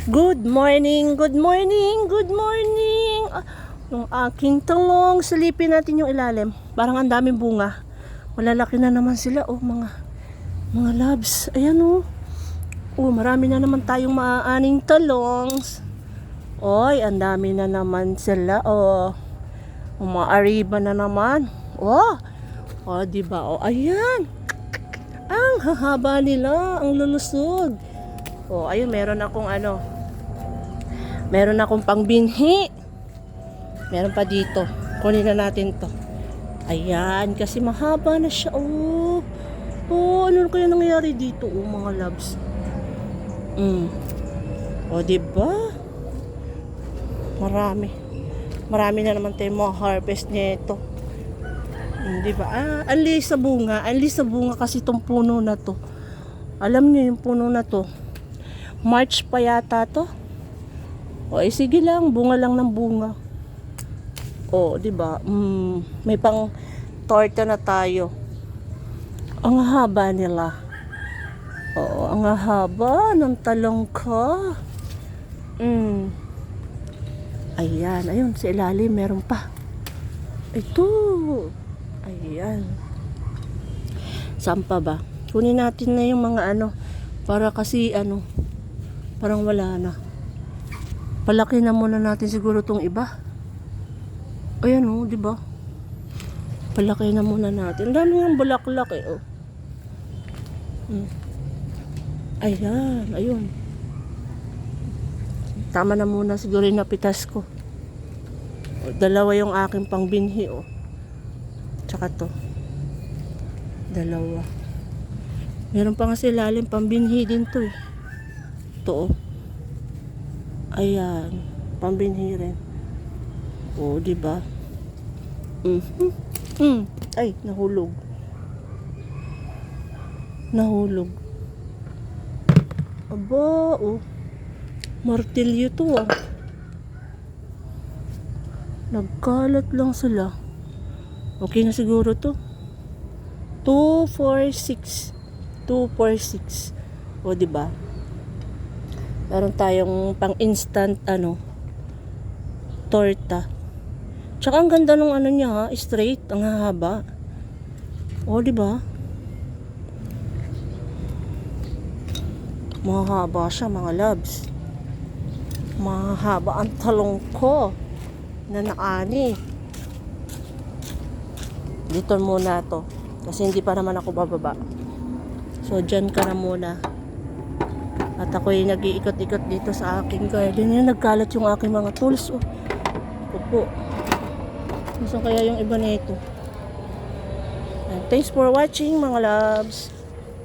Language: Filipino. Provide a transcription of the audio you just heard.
Good morning, good morning, good morning. Yung aking talong, silipin natin yung ilalim. Parang ang daming bunga. Malalaki na naman sila, mga loves. Ayan marami na naman tayong maaaning talongs. Oy, ang dami na naman sila, Umaariba na naman. Diba? Ayan. Ang hahaba nila, ang lulusog. Ayun, meron akong pangbinhi. Meron pa dito. Kunin na natin to. Ayan, kasi mahaba na siya. Ano kaya nangyayari dito, mga loves? Diba? Marami na naman tayong mga harvest nito. Diba? Anlis sa bunga kasi itong puno na to. Alam niyo yung puno na to, March pa yata to. Sige lang, bunga lang ng bunga. Diba? May pang torta na tayo. Ang haba nila. Ang haba ng talong ko. Ayun, sa ilalim meron pa. Ito. Ayan. Saan pa ba? Kunin natin na yung mga para kasi parang wala na. Palaki na muna natin siguro tong iba. Ayan diba? Palaki na muna natin. Dami ng bulaklak Ayan, ayun. Tama na muna siguro yung napitas ko. Dalawa yung aking pangbinhi Tsaka to. Dalawa. Meron pa nga sa ilalim pambinhi din to Ito Ayan, pambinhi rin. Diba? Ay, nahulog. Aba, martilyo to Nagkalat lang sila. Okay na siguro to. 246. Diba? Meron tayong pang instant torta. Tsaka ang ganda nung niya straight, ang haba. Diba? Mahaba siya, mga loves. Mahaba ang talong ko na naani. Dito muna to kasi hindi pa naman ako bababa. So dyan ka na muna. At ako'y nag-iikot-ikot dito sa aking garden. Nagkalat yung aking mga tools. Saan kaya yung iba na ito? Thanks for watching, mga loves.